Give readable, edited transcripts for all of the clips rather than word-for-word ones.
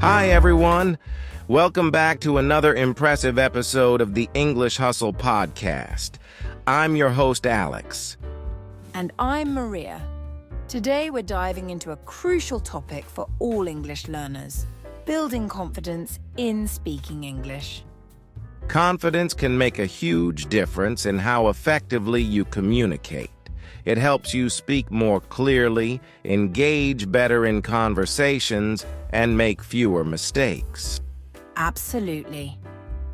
Hi, everyone. Welcome back to another impressive episode of the English Hustle podcast. I'm your host, Alex. And I'm Maria. Today we're diving into a crucial topic for all English learners: building confidence in speaking English. Confidence can make a huge difference in how effectively you communicate. It helps you speak more clearly, engage better in conversations, and make fewer mistakes. Absolutely.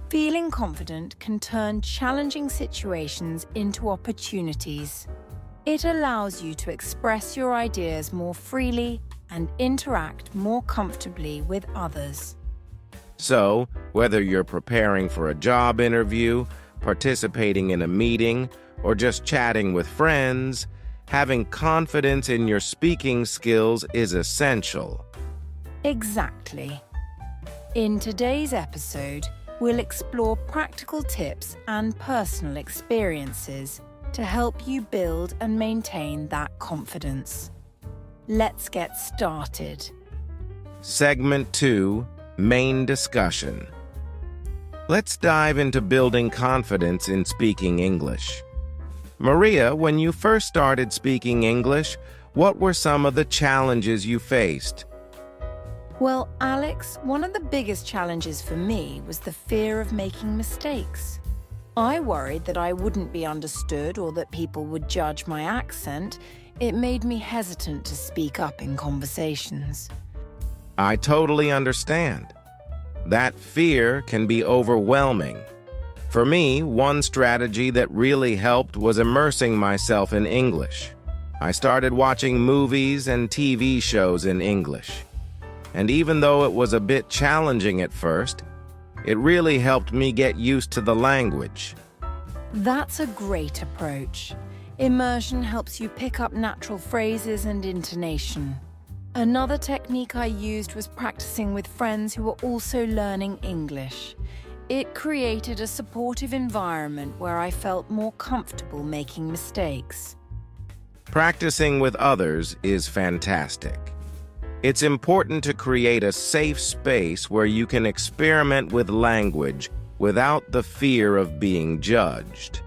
Feeling confident can turn challenging situations into opportunities. It allows you to express your ideas more freely and interact more comfortably with others. So, whether you're preparing for a job interview, participating in a meeting, or just chatting with friends, having confidence in your speaking skills is essential. Exactly. In today's episode, we'll explore practical tips and personal experiences to help you build and maintain that confidence. Let's get started. Segment 2, Main Discussion. Let's dive into building confidence in speaking English. Maria, when you first started speaking English, what were some of the challenges you faced? Well, Alex, one of the biggest challenges for me was the fear of making mistakes. I worried that I wouldn't be understood or that people would judge my accent. It made me hesitant to speak up in conversations. I totally understand. That fear can be overwhelming. For me, one strategy that really helped was immersing myself in English. I started watching movies and TV shows in English. And even though it was a bit challenging at first, it really helped me get used to the language. That's a great approach. Immersion helps you pick up natural phrases and intonation. Another technique I used was practicing with friends who were also learning English. It created a supportive environment where I felt more comfortable making mistakes. Practicing with others is fantastic. It's important to create a safe space where you can experiment with language without the fear of being judged.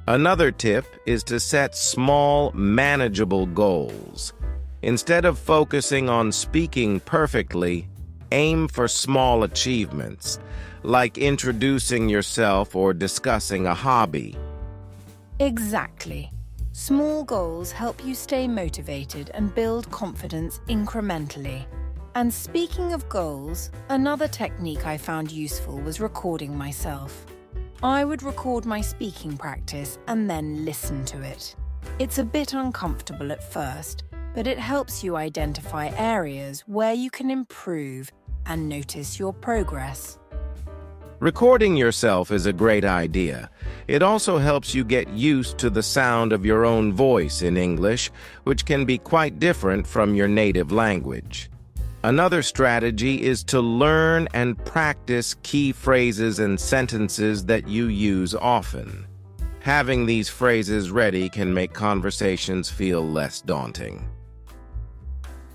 Another tip is to set small, manageable goals. Instead of focusing on speaking perfectly, aim for small achievements, like introducing yourself or discussing a hobby. Exactly. Small goals help you stay motivated and build confidence incrementally. And speaking of goals, another technique I found useful was recording myself. I would record my speaking practice and then listen to it. It's a bit uncomfortable at first, but it helps you identify areas where you can improve and notice your progress. Recording yourself is a great idea. It also helps you get used to the sound of your own voice in English, which can be quite different from your native language. Another strategy is to learn and practice key phrases and sentences that you use often. Having these phrases ready can make conversations feel less daunting.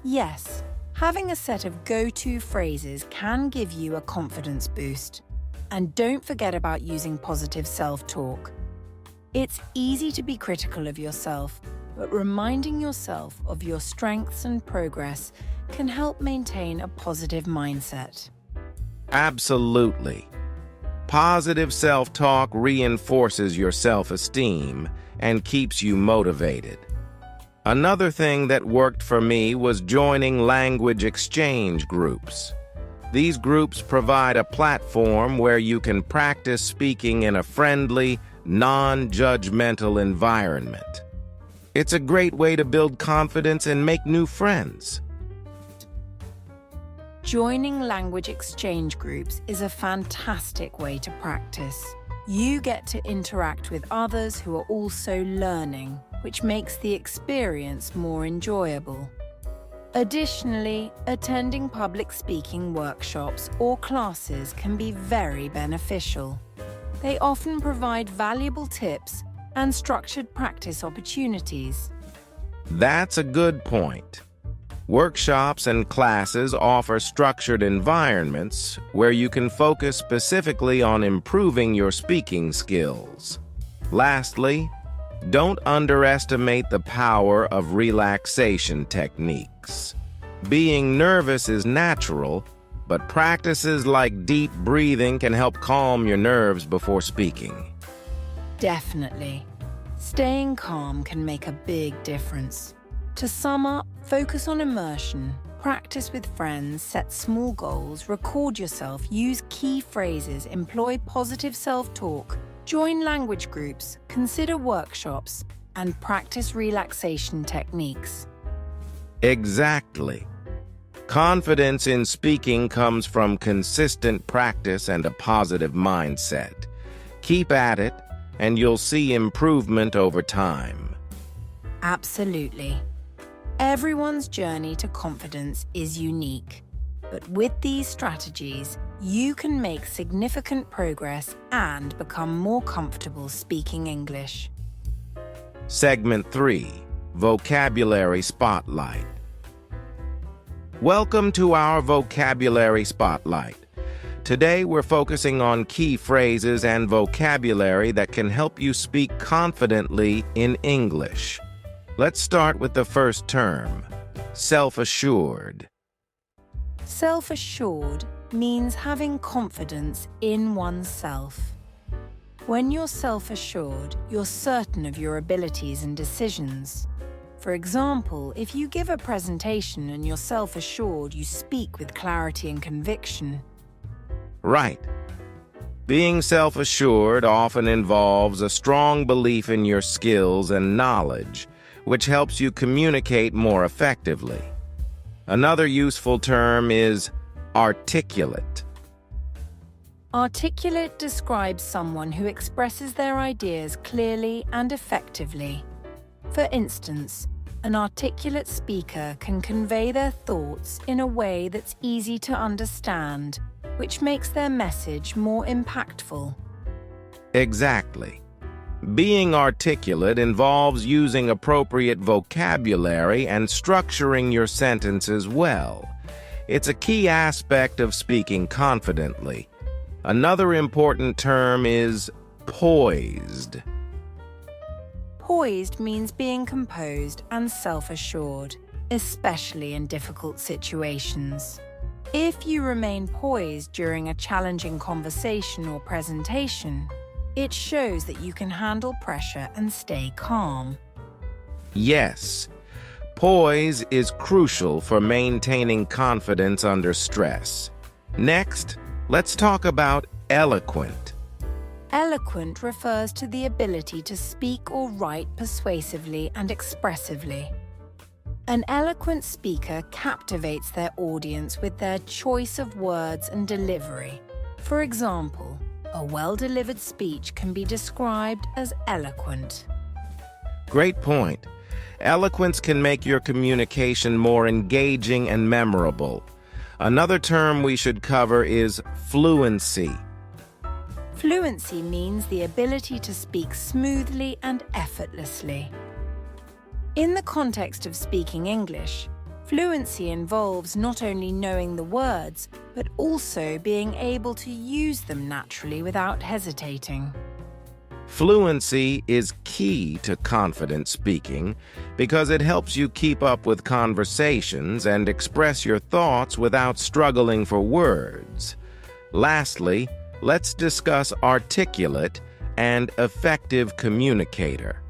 Yes, having a set of go-to phrases can give you a confidence boost. And don't forget about using positive self-talk. It's easy to be critical of yourself, but reminding yourself of your strengths and progress can help maintain a positive mindset. Absolutely. Positive self-talk reinforces your self-esteem and keeps you motivated. Another thing that worked for me was joining language exchange groups. These groups provide a platform where you can practice speaking in a friendly, non-judgmental environment. It's a great way to build confidence and make new friends. Joining language exchange groups is a fantastic way to practice. You get to interact with others who are also learning, which makes the experience more enjoyable. Additionally, attending public speaking workshops or classes can be very beneficial. They often provide valuable tips and structured practice opportunities. That's a good point. Workshops and classes offer structured environments where you can focus specifically on improving your speaking skills. Lastly, don't underestimate the power of relaxation techniques. Being nervous is natural, but practices like deep breathing can help calm your nerves before speaking. Definitely. Staying calm can make a big difference. To sum up, focus on immersion, practice with friends, set small goals, record yourself, use key phrases, employ positive self-talk, join language groups, consider workshops, and practice relaxation techniques. Exactly. Confidence in speaking comes from consistent practice and a positive mindset. Keep at it, and you'll see improvement over time. Absolutely. Everyone's journey to confidence is unique, but with these strategies, you can make significant progress and become more comfortable speaking English. Segment 3. Vocabulary Spotlight. Welcome to our Vocabulary Spotlight. Today we're focusing on key phrases and vocabulary that can help you speak confidently in English. Let's start with the first term, self-assured. Self-assured means having confidence in oneself. When you're self-assured, you're certain of your abilities and decisions. For example, if you give a presentation and you're self-assured, you speak with clarity and conviction. Right. Being self-assured often involves a strong belief in your skills and knowledge, which helps you communicate more effectively. Another useful term is articulate. Articulate describes someone who expresses their ideas clearly and effectively. For instance, an articulate speaker can convey their thoughts in a way that's easy to understand, which makes their message more impactful. Exactly. Being articulate involves using appropriate vocabulary and structuring your sentences well. It's a key aspect of speaking confidently. Another important term is poised. Poised means being composed and self-assured, especially in difficult situations. If you remain poised during a challenging conversation or presentation, it shows that you can handle pressure and stay calm. Yes, poise is crucial for maintaining confidence under stress. Next, let's talk about eloquent. Eloquent refers to the ability to speak or write persuasively and expressively. An eloquent speaker captivates their audience with their choice of words and delivery. For example, a well-delivered speech can be described as eloquent. Great point. Eloquence can make your communication more engaging and memorable. Another term we should cover is fluency. Fluency means the ability to speak smoothly and effortlessly. In the context of speaking English, fluency involves not only knowing the words, but also being able to use them naturally without hesitating. Fluency is key to confident speaking because it helps you keep up with conversations and express your thoughts without struggling for words. Lastly, let's discuss articulate and effective communicator.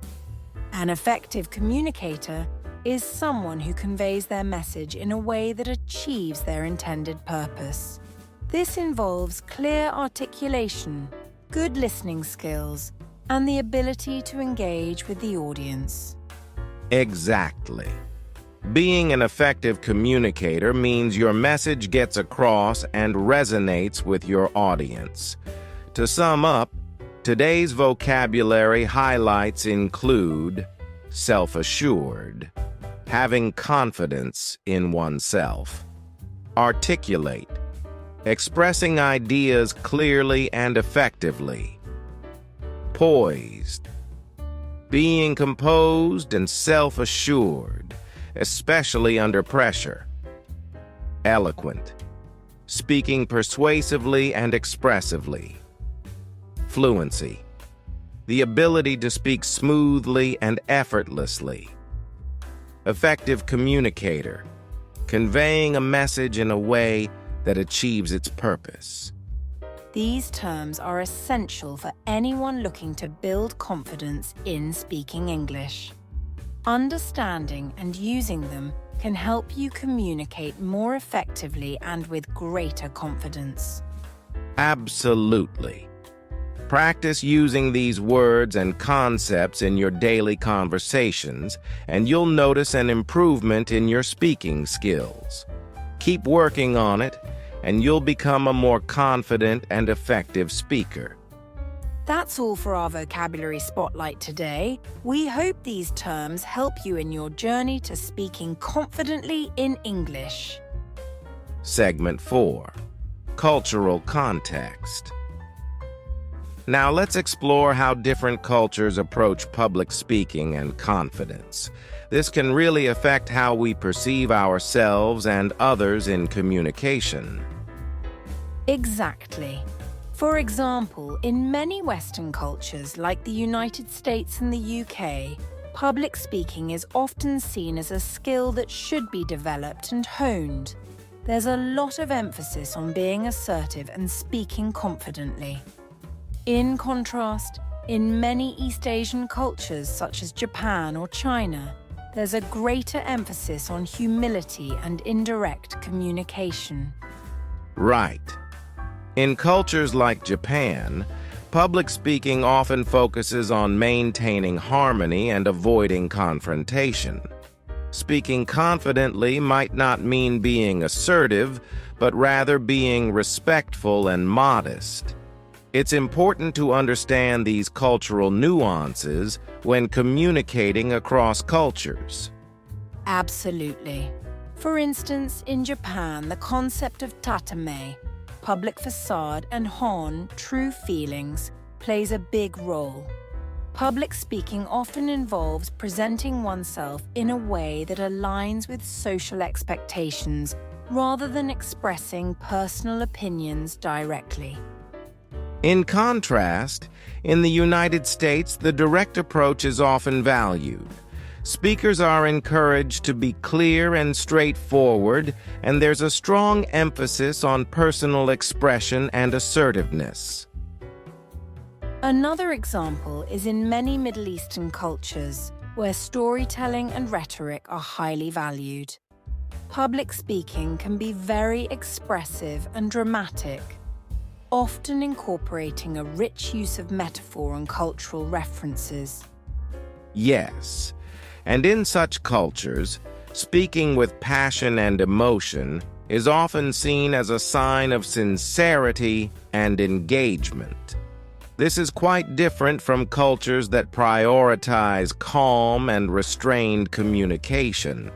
An effective communicator is someone who conveys their message in a way that achieves their intended purpose. This involves clear articulation, good listening skills, and the ability to engage with the audience. Exactly. Being an effective communicator means your message gets across and resonates with your audience. To sum up, today's vocabulary highlights include self-assured, having confidence in oneself, articulate, expressing ideas clearly and effectively, poised, being composed and self-assured, especially under pressure. Eloquent, speaking persuasively and expressively. Fluency, the ability to speak smoothly and effortlessly. Effective communicator, conveying a message in a way that achieves its purpose. These terms are essential for anyone looking to build confidence in speaking English. Understanding and using them can help you communicate more effectively and with greater confidence. Absolutely. Practice using these words and concepts in your daily conversations, and you'll notice an improvement in your speaking skills. Keep working on it, and you'll become a more confident and effective speaker. That's all for our vocabulary spotlight today. We hope these terms help you in your journey to speaking confidently in English. Segment 4. Cultural context. Now let's explore how different cultures approach public speaking and confidence. This can really affect how we perceive ourselves and others in communication. Exactly. For example, in many Western cultures like the United States and the UK, public speaking is often seen as a skill that should be developed and honed. There's a lot of emphasis on being assertive and speaking confidently. In contrast, in many East Asian cultures such as Japan or China, there's a greater emphasis on humility and indirect communication. Right. In cultures like Japan, public speaking often focuses on maintaining harmony and avoiding confrontation. Speaking confidently might not mean being assertive, but rather being respectful and modest. It's important to understand these cultural nuances when communicating across cultures. Absolutely. For instance, in Japan, the concept of tatame, public facade, and hon, true feelings, plays a big role. Public speaking often involves presenting oneself in a way that aligns with social expectations rather than expressing personal opinions directly. In contrast, in the United States, the direct approach is often valued. Speakers are encouraged to be clear and straightforward, and there's a strong emphasis on personal expression and assertiveness. Another example is in many Middle Eastern cultures, where storytelling and rhetoric are highly valued. Public speaking can be very expressive and dramatic, often incorporating a rich use of metaphor and cultural references. Yes. And in such cultures, speaking with passion and emotion is often seen as a sign of sincerity and engagement. This is quite different from cultures that prioritize calm and restrained communication.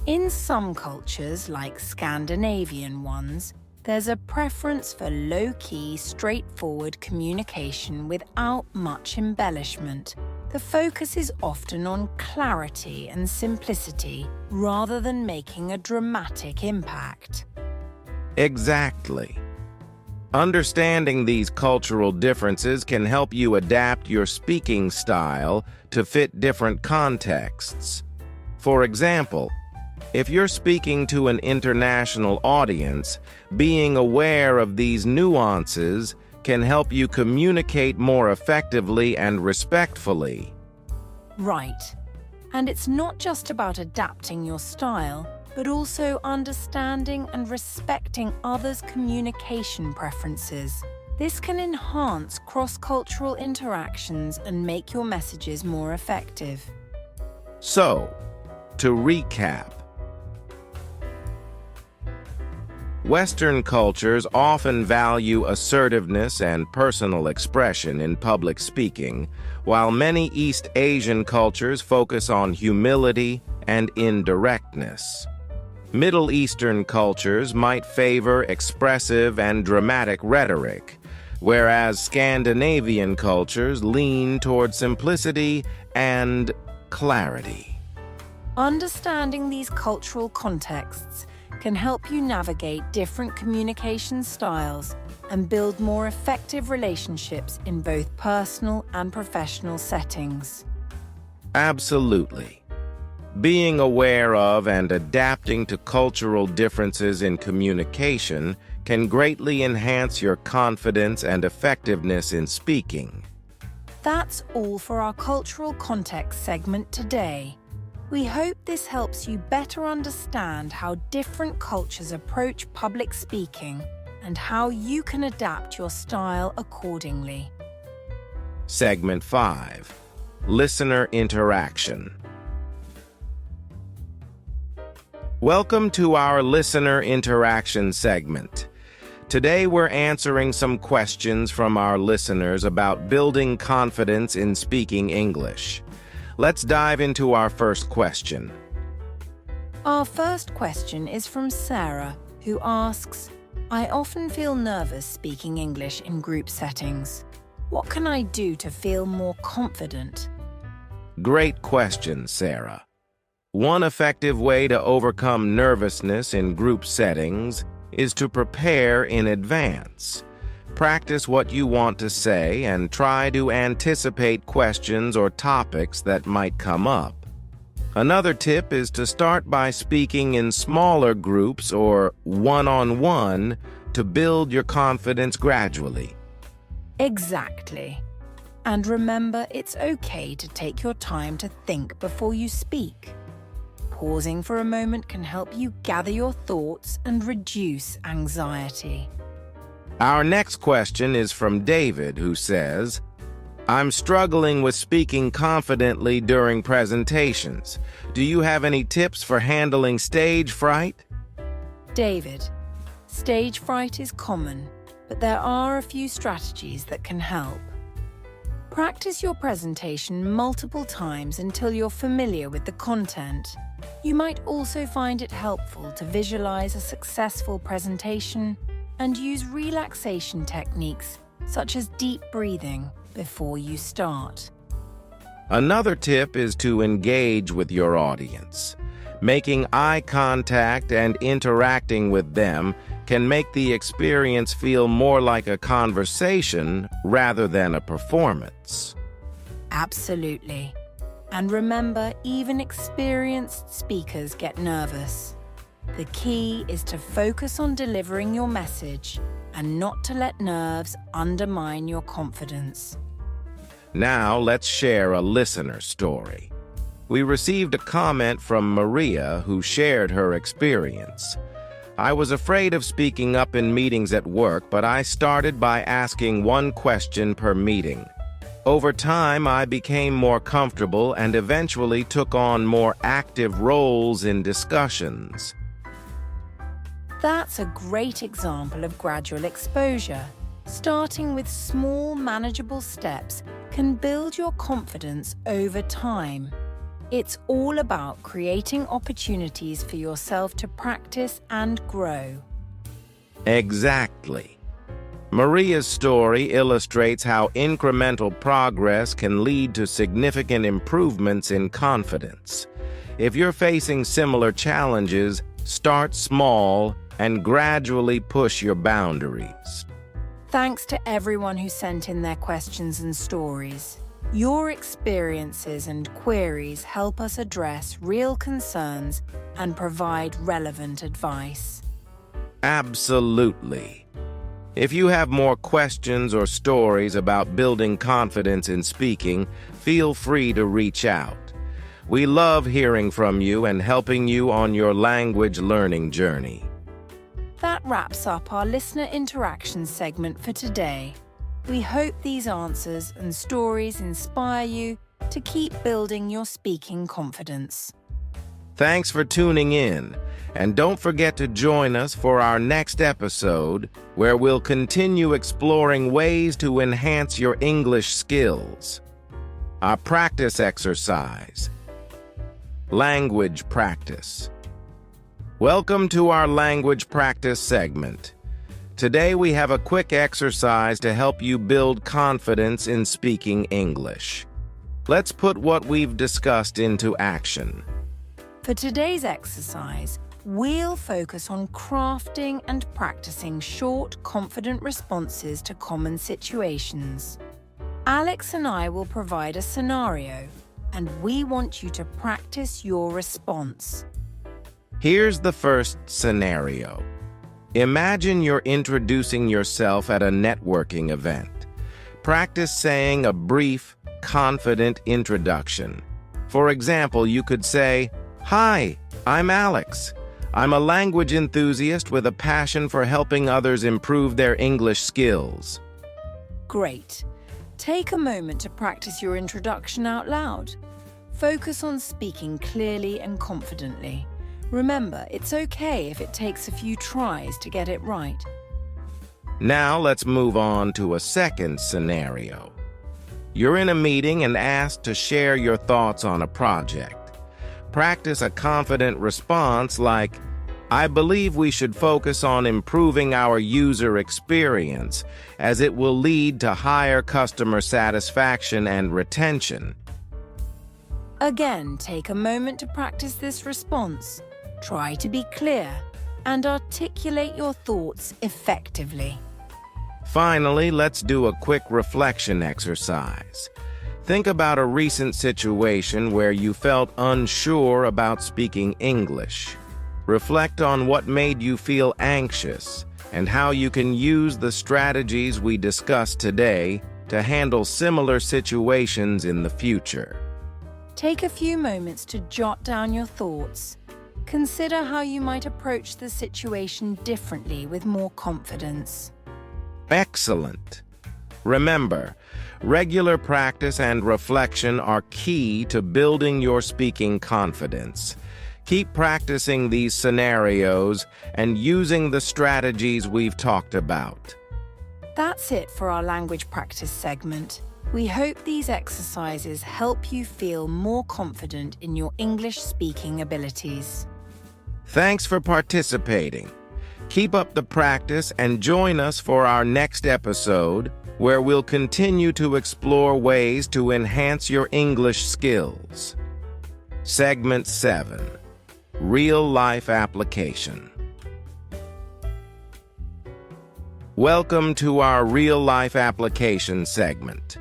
In some cultures, like Scandinavian ones, there's a preference for low-key, straightforward communication without much embellishment. The focus is often on clarity and simplicity rather than making a dramatic impact. Exactly. Understanding these cultural differences can help you adapt your speaking style to fit different contexts. For example, if you're speaking to an international audience, being aware of these nuances can help you communicate more effectively and respectfully. Right. And it's not just about adapting your style, but also understanding and respecting others' communication preferences. This can enhance cross-cultural interactions and make your messages more effective. So, to recap, Western cultures often value assertiveness and personal expression in public speaking, while many East Asian cultures focus on humility and indirectness. Middle Eastern cultures might favor expressive and dramatic rhetoric, whereas Scandinavian cultures lean toward simplicity and clarity. Understanding these cultural contexts can help you navigate different communication styles and build more effective relationships in both personal and professional settings. Absolutely. Being aware of and adapting to cultural differences in communication can greatly enhance your confidence and effectiveness in speaking. That's all for our cultural context segment today. We hope this helps you better understand how different cultures approach public speaking and how you can adapt your style accordingly. Segment 5. Listener Interaction. Welcome to our Listener Interaction segment. Today we're answering some questions from our listeners about building confidence in speaking English. Let's dive into our first question. Our first question is from Sarah, who asks, I often feel nervous speaking English in group settings. What can I do to feel more confident? Great question, Sarah. One effective way to overcome nervousness in group settings is to prepare in advance. Practice what you want to say and try to anticipate questions or topics that might come up. Another tip is to start by speaking in smaller groups or one-on-one to build your confidence gradually. Exactly. And remember, it's okay to take your time to think before you speak. Pausing for a moment can help you gather your thoughts and reduce anxiety. Our next question is from David, who says, I'm struggling with speaking confidently during presentations. Do you have any tips for handling stage fright? David, stage fright is common, but there are a few strategies that can help. Practice your presentation multiple times until you're familiar with the content. You might also find it helpful to visualize a successful presentation and use relaxation techniques such as deep breathing before you start. Another tip is to engage with your audience. Making eye contact and interacting with them can make the experience feel more like a conversation rather than a performance. Absolutely. And remember, even experienced speakers get nervous. The key is to focus on delivering your message and not to let nerves undermine your confidence. Now let's share a listener story. We received a comment from Maria, who shared her experience. I was afraid of speaking up in meetings at work, but I started by asking one question per meeting. Over time, I became more comfortable and eventually took on more active roles in discussions. That's a great example of gradual exposure. Starting with small, manageable steps can build your confidence over time. It's all about creating opportunities for yourself to practice and grow. Exactly. Maria's story illustrates how incremental progress can lead to significant improvements in confidence. If you're facing similar challenges, start small and gradually push your boundaries. Thanks to everyone who sent in their questions and stories. Your experiences and queries help us address real concerns and provide relevant advice. Absolutely. If you have more questions or stories about building confidence in speaking, feel free to reach out. We love hearing from you and helping you on your language learning journey. That wraps up our listener interaction segment for today. We hope these answers and stories inspire you to keep building your speaking confidence. Thanks for tuning in, and don't forget to join us for our next episode, where we'll continue exploring ways to enhance your English skills. Our practice exercise. Language practice. Welcome to our language practice segment. Today we have a quick exercise to help you build confidence in speaking English. Let's put what we've discussed into action. For today's exercise, we'll focus on crafting and practicing short, confident responses to common situations. Alex and I will provide a scenario, and we want you to practice your response. Here's the first scenario. Imagine you're introducing yourself at a networking event. Practice saying a brief, confident introduction. For example, you could say, "Hi, I'm Alex. I'm a language enthusiast with a passion for helping others improve their English skills." Great. Take a moment to practice your introduction out loud. Focus on speaking clearly and confidently. Remember, it's okay if it takes a few tries to get it right. Now let's move on to a second scenario. You're in a meeting and asked to share your thoughts on a project. Practice a confident response like, "I believe we should focus on improving our user experience, as it will lead to higher customer satisfaction and retention." Again, take a moment to practice this response. Try to be clear and articulate your thoughts effectively. Finally, let's do a quick reflection exercise. Think about a recent situation where you felt unsure about speaking English. Reflect on what made you feel anxious and how you can use the strategies we discussed today to handle similar situations in the future. Take a few moments to jot down your thoughts. Consider how you might approach the situation differently with more confidence. Excellent. Remember, regular practice and reflection are key to building your speaking confidence. Keep practicing these scenarios and using the strategies we've talked about. That's it for our language practice segment. We hope these exercises help you feel more confident in your English speaking abilities. Thanks for participating. Keep up the practice and join us for our next episode, where we'll continue to explore ways to enhance your English skills. Segment 7. Real-life application. Welcome to our real-life application segment.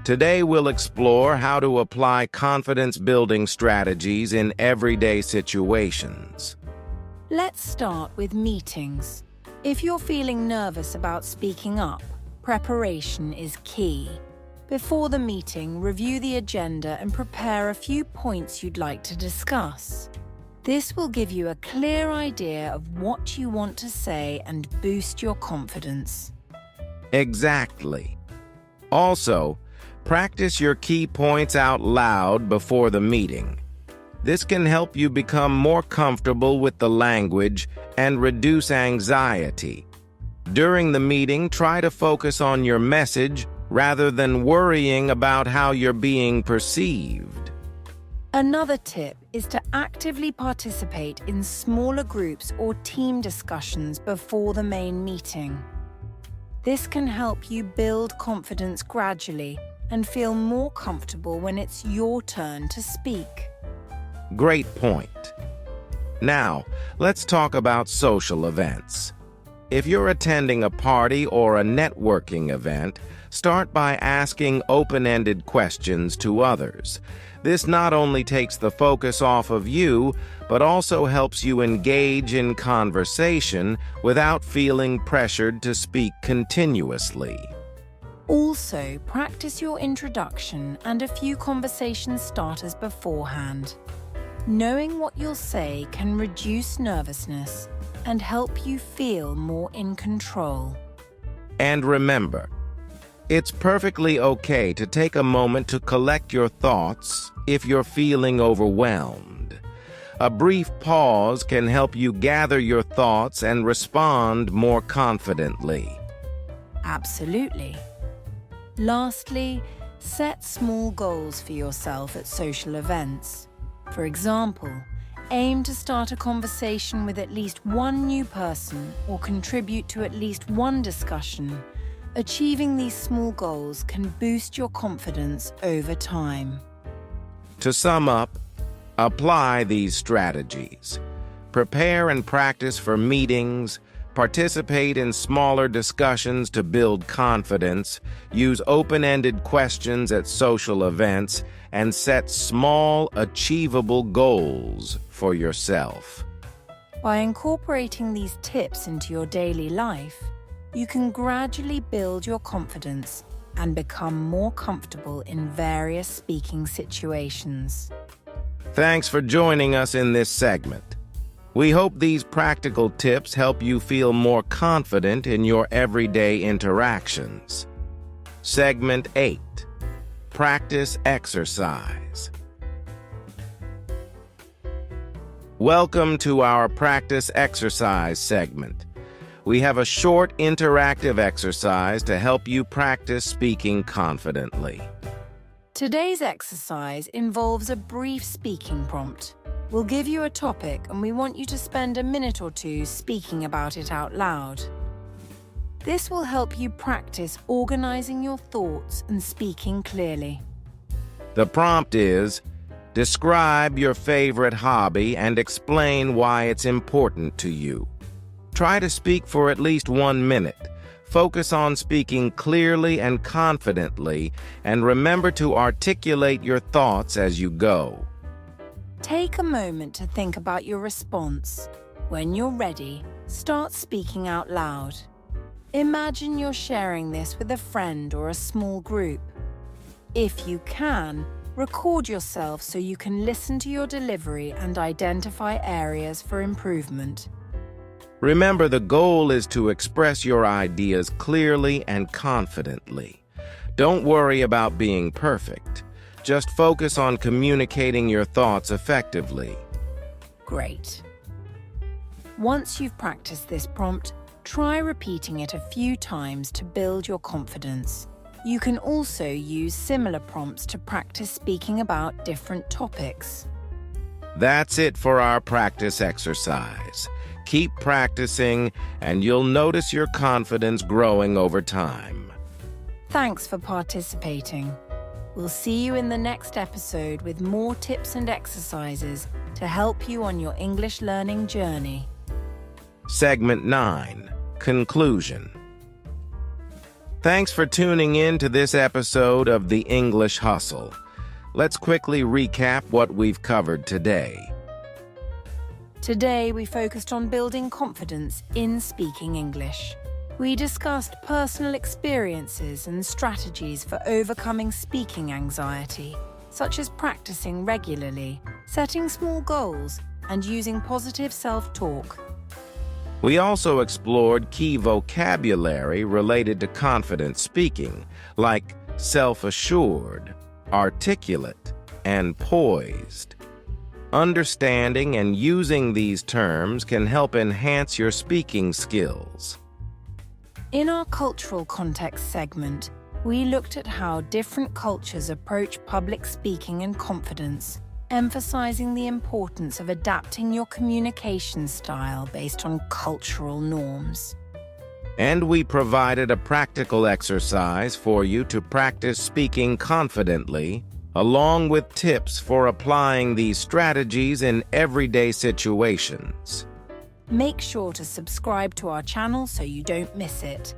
Today we'll explore how to apply confidence-building strategies in everyday situations. Let's start with meetings. If you're feeling nervous about speaking up, preparation is key. Before the meeting, review the agenda and prepare a few points you'd like to discuss. This will give you a clear idea of what you want to say and boost your confidence. Exactly. Also, practice your key points out loud before the meeting. This can help you become more comfortable with the language and reduce anxiety. During the meeting, try to focus on your message rather than worrying about how you're being perceived. Another tip is to actively participate in smaller groups or team discussions before the main meeting. This can help you build confidence gradually and feel more comfortable when it's your turn to speak. Great point. Now, let's talk about social events. If you're attending a party or a networking event, start by asking open-ended questions to others. This not only takes the focus off of you, but also helps you engage in conversation without feeling pressured to speak continuously. Also, practice your introduction and a few conversation starters beforehand. Knowing what you'll say can reduce nervousness and help you feel more in control. And remember, it's perfectly okay to take a moment to collect your thoughts if you're feeling overwhelmed. A brief pause can help you gather your thoughts and respond more confidently. Absolutely. Lastly, set small goals for yourself at social events. For example, aim to start a conversation with at least one new person or contribute to at least one discussion. Achieving these small goals can boost your confidence over time. To sum up, Apply these strategies. Prepare and practice for meetings, participate in smaller discussions to build confidence, use open-ended questions at social events, and set small, achievable goals for yourself. By incorporating these tips into your daily life, you can gradually build your confidence and become more comfortable in various speaking situations. Thanks for joining us in this segment. We hope these practical tips help you feel more confident in your everyday interactions. Segment 8. Practice exercise. Welcome to our practice exercise segment. We have a short interactive exercise to help you practice speaking confidently. Today's exercise involves a brief speaking prompt. We'll give you a topic and we want you to spend a minute or two speaking about it out loud. This will help you practice organizing your thoughts and speaking clearly. The prompt is, describe your favorite hobby and explain why it's important to you. Try to speak for at least 1 minute. Focus on speaking clearly and confidently, and remember to articulate your thoughts as you go. Take a moment to think about your response. When you're ready, start speaking out loud. Imagine you're sharing this with a friend or a small group. If you can, record yourself so you can listen to your delivery and identify areas for improvement. Remember, the goal is to express your ideas clearly and confidently. Don't worry about being perfect. Just focus on communicating your thoughts effectively. Great. Once you've practiced this prompt, try repeating it a few times to build your confidence. You can also use similar prompts to practice speaking about different topics. That's it for our practice exercise. Keep practicing, and you'll notice your confidence growing over time. Thanks for participating. We'll see you in the next episode with more tips and exercises to help you on your English learning journey. Segment 9. Conclusion. Thanks for tuning in to this episode of The English Hustle. Let's quickly recap what we've covered today. Today, we focused on building confidence in speaking English. We discussed personal experiences and strategies for overcoming speaking anxiety, such as practicing regularly, setting small goals, and using positive self-talk. We also explored key vocabulary related to confident speaking, like self-assured, articulate, and poised. Understanding and using these terms can help enhance your speaking skills. In our cultural context segment, we looked at how different cultures approach public speaking and confidence, emphasizing the importance of adapting your communication style based on cultural norms. And we provided a practical exercise for you to practice speaking confidently, along with tips for applying these strategies in everyday situations. Make sure to subscribe to our channel so you don't miss it.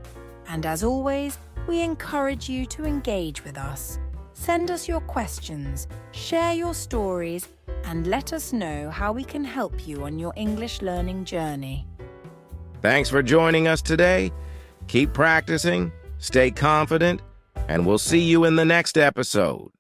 And as always, we encourage you to engage with us. Send us your questions, share your stories, and let us know how we can help you on your English learning journey. Thanks for joining us today. Keep practicing, stay confident, and we'll see you in the next episode.